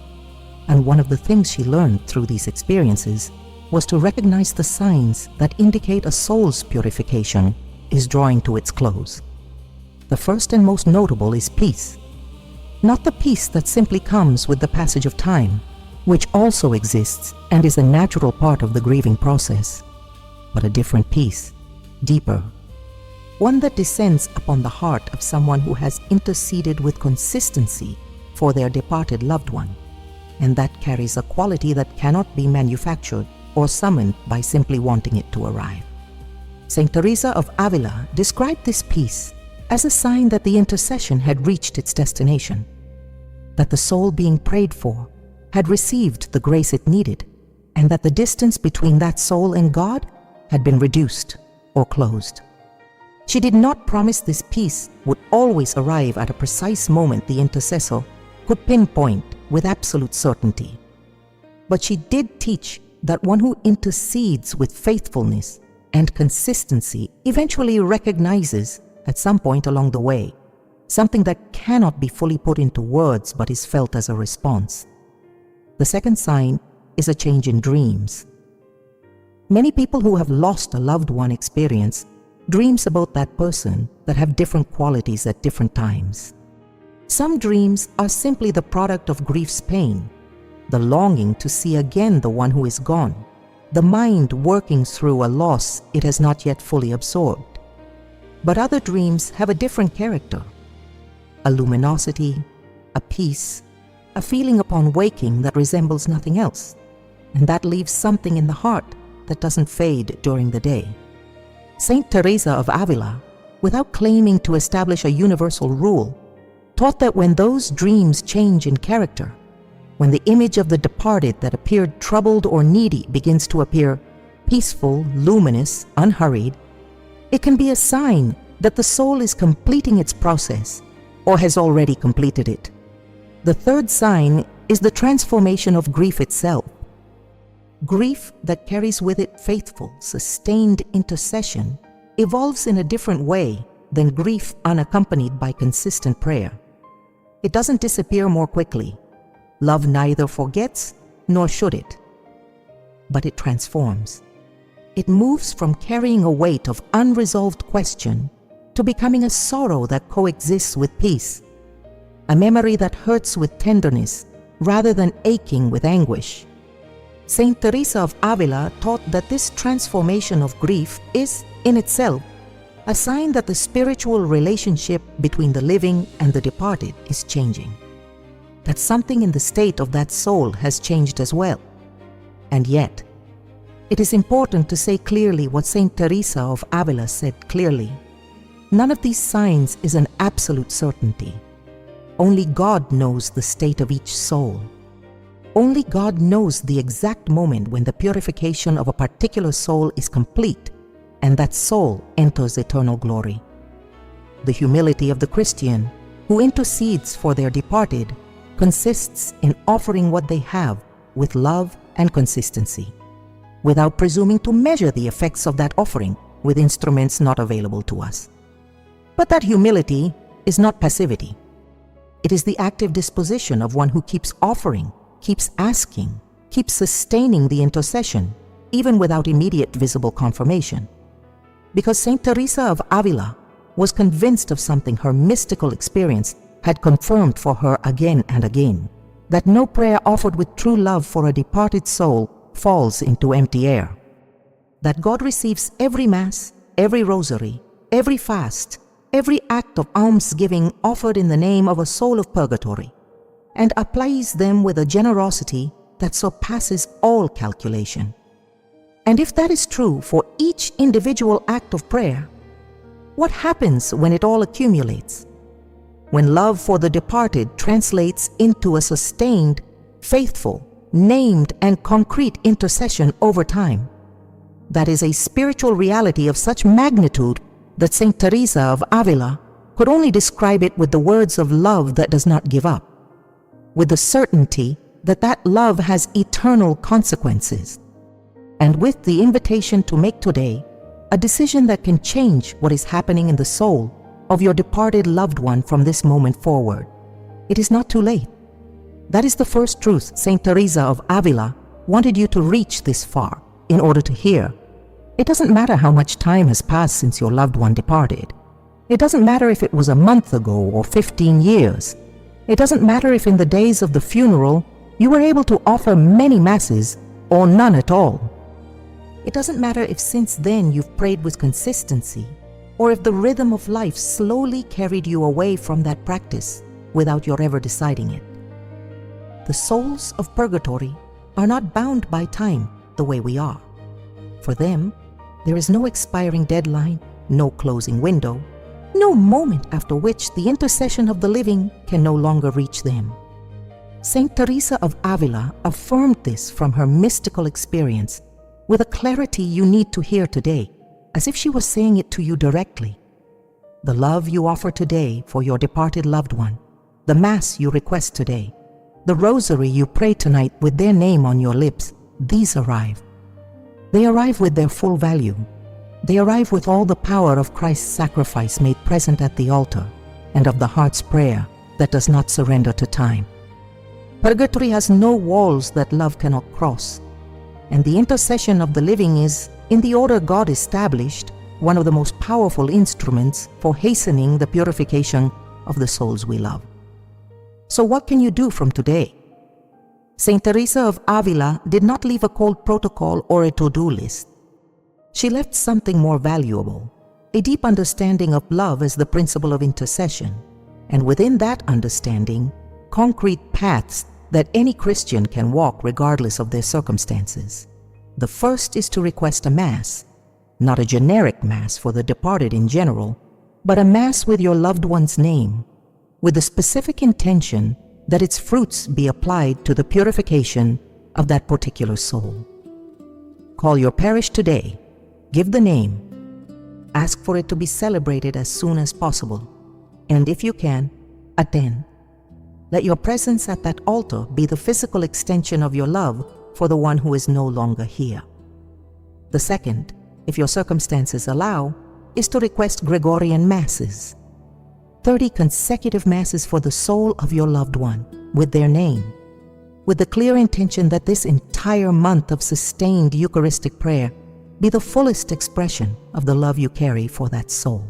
And one of the things she learned through these experiences was to recognize the signs that indicate a soul's purification is drawing to its close. The first and most notable is peace. Not the peace that simply comes with the passage of time, which also exists and is a natural part of the grieving process, but a different peace, deeper, one that descends upon the heart of someone who has interceded with consistency for their departed loved one, and that carries a quality that cannot be manufactured or summoned by simply wanting it to arrive. Saint Teresa of Avila described this peace as a sign that the intercession had reached its destination, that the soul being prayed for had received the grace it needed, and that the distance between that soul and God had been reduced or closed. She did not promise this peace would always arrive at a precise moment the intercessor could pinpoint with absolute certainty. But she did teach that one who intercedes with faithfulness and consistency eventually recognizes, at some point along the way, something that cannot be fully put into words but is felt as a response. The second sign is a change in dreams. Many people who have lost a loved one experience dreams about that person that have different qualities at different times. Some dreams are simply the product of grief's pain, the longing to see again the one who is gone, the mind working through a loss it has not yet fully absorbed. But other dreams have a different character, a luminosity, a peace, a feeling upon waking that resembles nothing else, and that leaves something in the heart that doesn't fade during the day. Saint Teresa of Avila, without claiming to establish a universal rule, taught that when those dreams change in character, when the image of the departed that appeared troubled or needy begins to appear peaceful, luminous, unhurried, it can be a sign that the soul is completing its process or has already completed it. The third sign is the transformation of grief itself. Grief that carries with it faithful, sustained intercession evolves in a different way than grief unaccompanied by consistent prayer. It doesn't disappear more quickly. Love neither forgets nor should it. But it transforms. It moves from carrying a weight of unresolved question to becoming a sorrow that coexists with peace, a memory that hurts with tenderness rather than aching with anguish. Saint Teresa of Avila taught that this transformation of grief is, in itself, a sign that the spiritual relationship between the living and the departed is changing, that something in the state of that soul has changed as well. And yet, it is important to say clearly what Saint Teresa of Avila said clearly. None of these signs is an absolute certainty. Only God knows the state of each soul. Only God knows the exact moment when the purification of a particular soul is complete and that soul enters eternal glory. The humility of the Christian who intercedes for their departed consists in offering what they have with love and consistency, without presuming to measure the effects of that offering with instruments not available to us. But that humility is not passivity. It is the active disposition of one who keeps offering, keeps asking, keeps sustaining the intercession, even without immediate visible confirmation. Because Saint Teresa of Avila was convinced of something her mystical experience had confirmed for her again and again, that no prayer offered with true love for a departed soul falls into empty air. That God receives every Mass, every Rosary, every fast, every act of almsgiving offered in the name of a soul of purgatory, and applies them with a generosity that surpasses all calculation. And if that is true for each individual act of prayer, what happens when it all accumulates? When love for the departed translates into a sustained, faithful, named and concrete intercession over time. That is a spiritual reality of such magnitude that Saint Teresa of Avila could only describe it with the words of love that does not give up, with the certainty that that love has eternal consequences, and with the invitation to make today a decision that can change what is happening in the soul of your departed loved one from this moment forward. It is not too late. That is the first truth Saint Teresa of Avila wanted you to reach this far in order to hear. It doesn't matter how much time has passed since your loved one departed. It doesn't matter if it was a month ago or 15 years. It doesn't matter if in the days of the funeral you were able to offer many masses or none at all. It doesn't matter if since then you've prayed with consistency, or if the rhythm of life slowly carried you away from that practice without your ever deciding it. The souls of purgatory are not bound by time the way we are. For them, there is no expiring deadline, no closing window, no moment after which the intercession of the living can no longer reach them. Saint Teresa of Avila affirmed this from her mystical experience with a clarity you need to hear today, as if she was saying it to you directly. The love you offer today for your departed loved one, the Mass you request today, the Rosary you pray tonight with their name on your lips, these arrive. They arrive with their full value. They arrive with all the power of Christ's sacrifice made present at the altar and of the heart's prayer that does not surrender to time. Purgatory has no walls that love cannot cross, and the intercession of the living is, in the order God established, one of the most powerful instruments for hastening the purification of the souls we love. So what can you do from today? Saint Teresa of Avila did not leave a cold protocol or a to-do list. She left something more valuable, a deep understanding of love as the principle of intercession, and within that understanding, concrete paths that any Christian can walk regardless of their circumstances. The first is to request a Mass, not a generic Mass for the departed in general, but a Mass with your loved one's name, with the specific intention that its fruits be applied to the purification of that particular soul. Call your parish today, give the name, ask for it to be celebrated as soon as possible, and if you can, attend. Let your presence at that altar be the physical extension of your love for the one who is no longer here. The second, if your circumstances allow, is to request Gregorian Masses. 30 consecutive Masses for the soul of your loved one, with their name, with the clear intention that this entire month of sustained Eucharistic prayer be the fullest expression of the love you carry for that soul.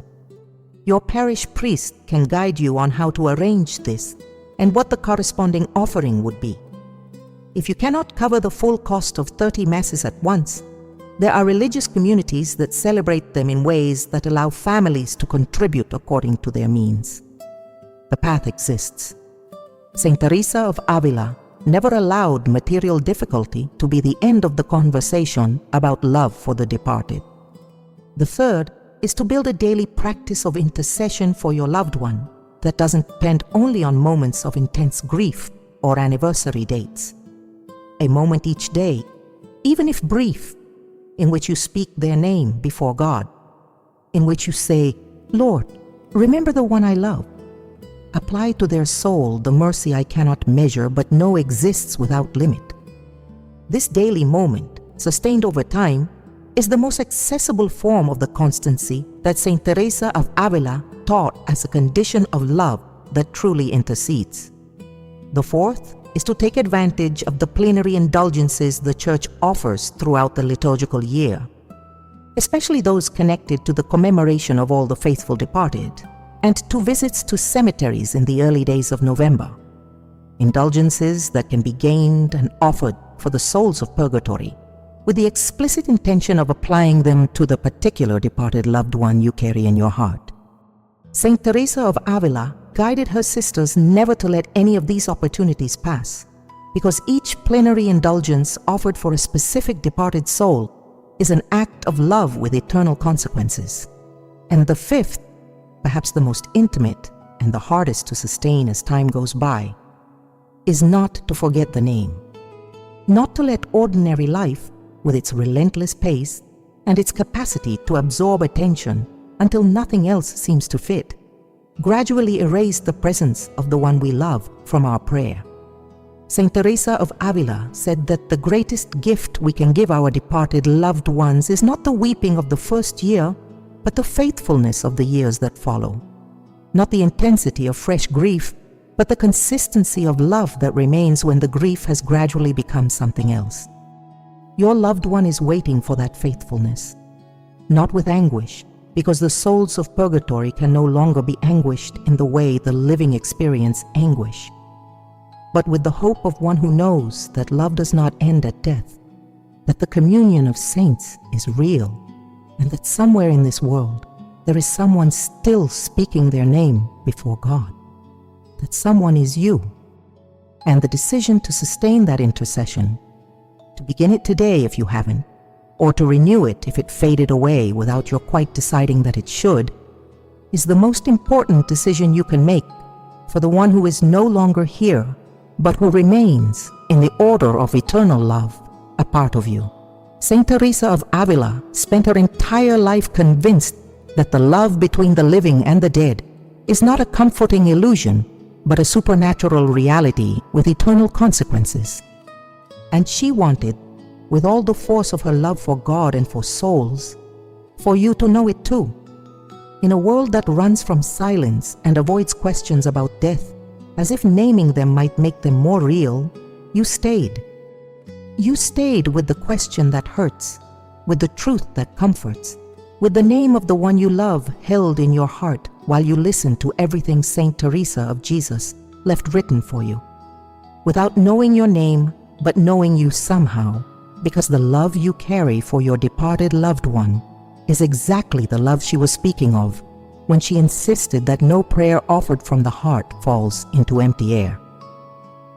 Your parish priest can guide you on how to arrange this and what the corresponding offering would be. If you cannot cover the full cost of 30 Masses at once, there are religious communities that celebrate them in ways that allow families to contribute according to their means. The path exists. Saint Teresa of Avila never allowed material difficulty to be the end of the conversation about love for the departed. The third is to build a daily practice of intercession for your loved one that doesn't depend only on moments of intense grief or anniversary dates. A moment each day, even if brief, in which you speak their name before God, in which you say, "Lord, remember the one I love." Apply to their soul the mercy I cannot measure but know exists without limit. This daily moment, sustained over time, is the most accessible form of the constancy that Saint Teresa of Avila taught as a condition of love that truly intercedes. The fourth is to take advantage of the plenary indulgences the Church offers throughout the liturgical year, especially those connected to the commemoration of all the faithful departed, and to visits to cemeteries in the early days of November. Indulgences that can be gained and offered for the souls of Purgatory, with the explicit intention of applying them to the particular departed loved one you carry in your heart. Saint Teresa of Avila guided her sisters never to let any of these opportunities pass, because each plenary indulgence offered for a specific departed soul is an act of love with eternal consequences. And the fifth, perhaps the most intimate and the hardest to sustain as time goes by, is not to forget the name. Not to let ordinary life, with its relentless pace and its capacity to absorb attention until nothing else seems to fit, gradually erase the presence of the one we love from our prayer. Saint Teresa of Avila said that the greatest gift we can give our departed loved ones is not the weeping of the first year, but the faithfulness of the years that follow. Not the intensity of fresh grief, but the consistency of love that remains when the grief has gradually become something else. Your loved one is waiting for that faithfulness, not with anguish, because the souls of Purgatory can no longer be anguished in the way the living experience anguish, but with the hope of one who knows that love does not end at death, that the communion of saints is real, and that somewhere in this world there is someone still speaking their name before God, that someone is you, and the decision to sustain that intercession, to begin it today if you haven't, or to renew it if it faded away without your quite deciding that it should, is the most important decision you can make for the one who is no longer here, but who remains in the order of eternal love, a part of you. Saint Teresa of Avila spent her entire life convinced that the love between the living and the dead is not a comforting illusion, but a supernatural reality with eternal consequences. And she wanted, with all the force of her love for God and for souls, for you to know it too. In a world that runs from silence and avoids questions about death, as if naming them might make them more real, you stayed. You stayed with the question that hurts, with the truth that comforts, with the name of the one you love held in your heart while you listened to everything Saint Teresa of Jesus left written for you. Without knowing your name, but knowing you somehow, because the love you carry for your departed loved one is exactly the love she was speaking of when she insisted that no prayer offered from the heart falls into empty air.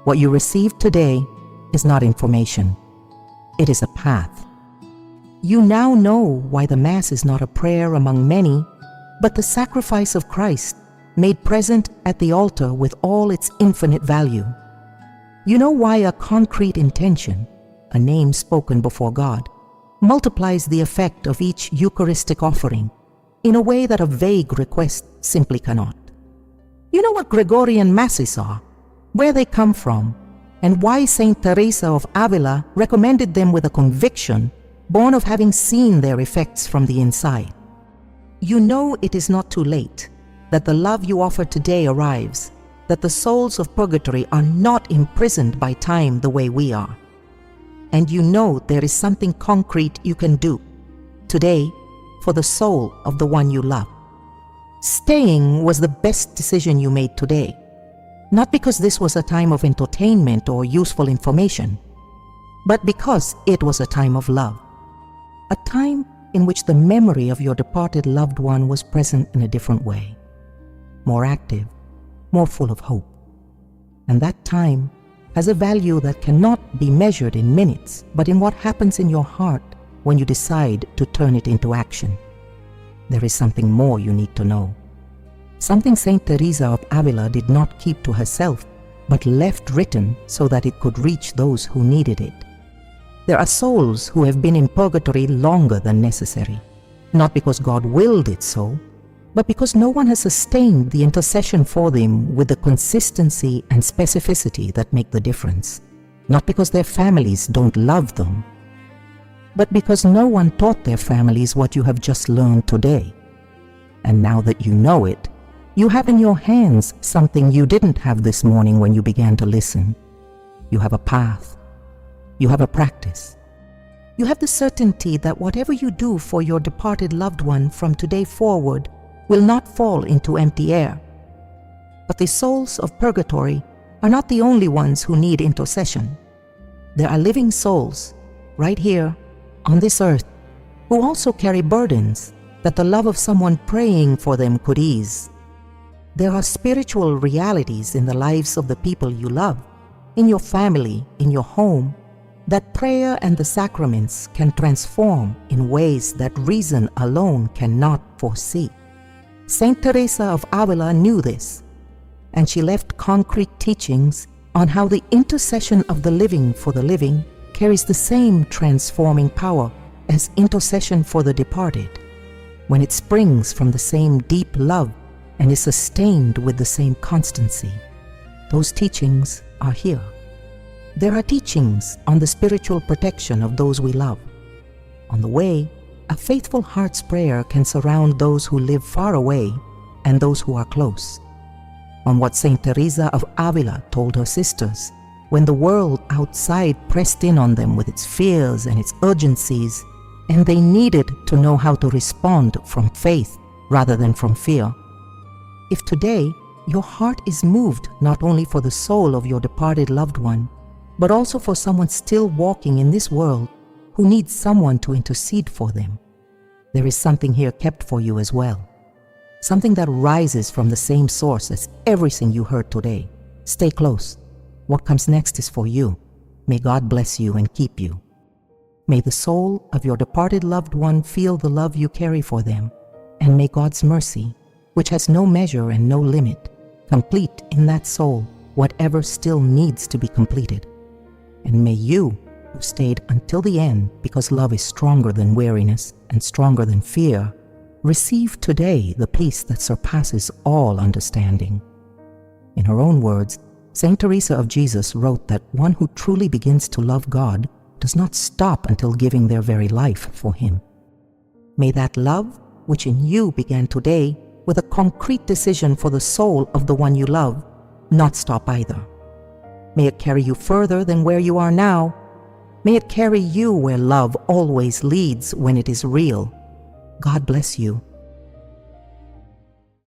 What you received today is not information. It is a path. You now know why the Mass is not a prayer among many, but the sacrifice of Christ made present at the altar with all its infinite value. You know why a concrete intention, a name spoken before God, multiplies the effect of each Eucharistic offering in a way that a vague request simply cannot. You know what Gregorian Masses are, where they come from, and why Saint Teresa of Avila recommended them with a conviction born of having seen their effects from the inside. You know it is not too late, that the love you offer today arrives, that the souls of purgatory are not imprisoned by time the way we are. And you know there is something concrete you can do today for the soul of the one you love. Staying was the best decision you made today, not because this was a time of entertainment or useful information, but because it was a time of love, a time in which the memory of your departed loved one was present in a different way, more active, more full of hope. And that time has a value that cannot be measured in minutes, but in what happens in your heart when you decide to turn it into action. There is something more you need to know. Something Saint Teresa of Avila did not keep to herself, but left written so that it could reach those who needed it. There are souls who have been in purgatory longer than necessary, not because God willed it so, but because no one has sustained the intercession for them with the consistency and specificity that make the difference. Not because their families don't love them, but because no one taught their families what you have just learned today. And now that you know it, you have in your hands something you didn't have this morning when you began to listen. You have a path. You have a practice. You have the certainty that whatever you do for your departed loved one from today forward will not fall into empty air. But the souls of purgatory are not the only ones who need intercession. There are living souls right here on this earth who also carry burdens that the love of someone praying for them could ease. There are spiritual realities in the lives of the people you love, in your family, in your home, that prayer and the sacraments can transform in ways that reason alone cannot foresee. Saint Teresa of Avila knew this, and she left concrete teachings on how the intercession of the living for the living carries the same transforming power as intercession for the departed, when it springs from the same deep love and is sustained with the same constancy. Those teachings are here. There are teachings on the spiritual protection of those we love. On the way, a faithful heart's prayer can surround those who live far away and those who are close. On what Saint Teresa of Avila told her sisters when the world outside pressed in on them with its fears and its urgencies, and they needed to know how to respond from faith rather than from fear. If today your heart is moved not only for the soul of your departed loved one, but also for someone still walking in this world who needs someone to intercede for them, there is something here kept for you as well. Something that rises from the same source as everything you heard today. Stay close. What comes next is for you. May God bless you and keep you. May the soul of your departed loved one feel the love you carry for them, and may God's mercy, which has no measure and no limit, complete in that soul whatever still needs to be completed. And may you, who stayed until the end because love is stronger than weariness and stronger than fear, receive today the peace that surpasses all understanding. In her own words, Saint Teresa of Jesus wrote that one who truly begins to love God does not stop until giving their very life for Him. May that love, which in you began today with a concrete decision for the soul of the one you love, not stop either. May it carry you further than where you are now. May it carry you where love always leads when it is real. God bless you.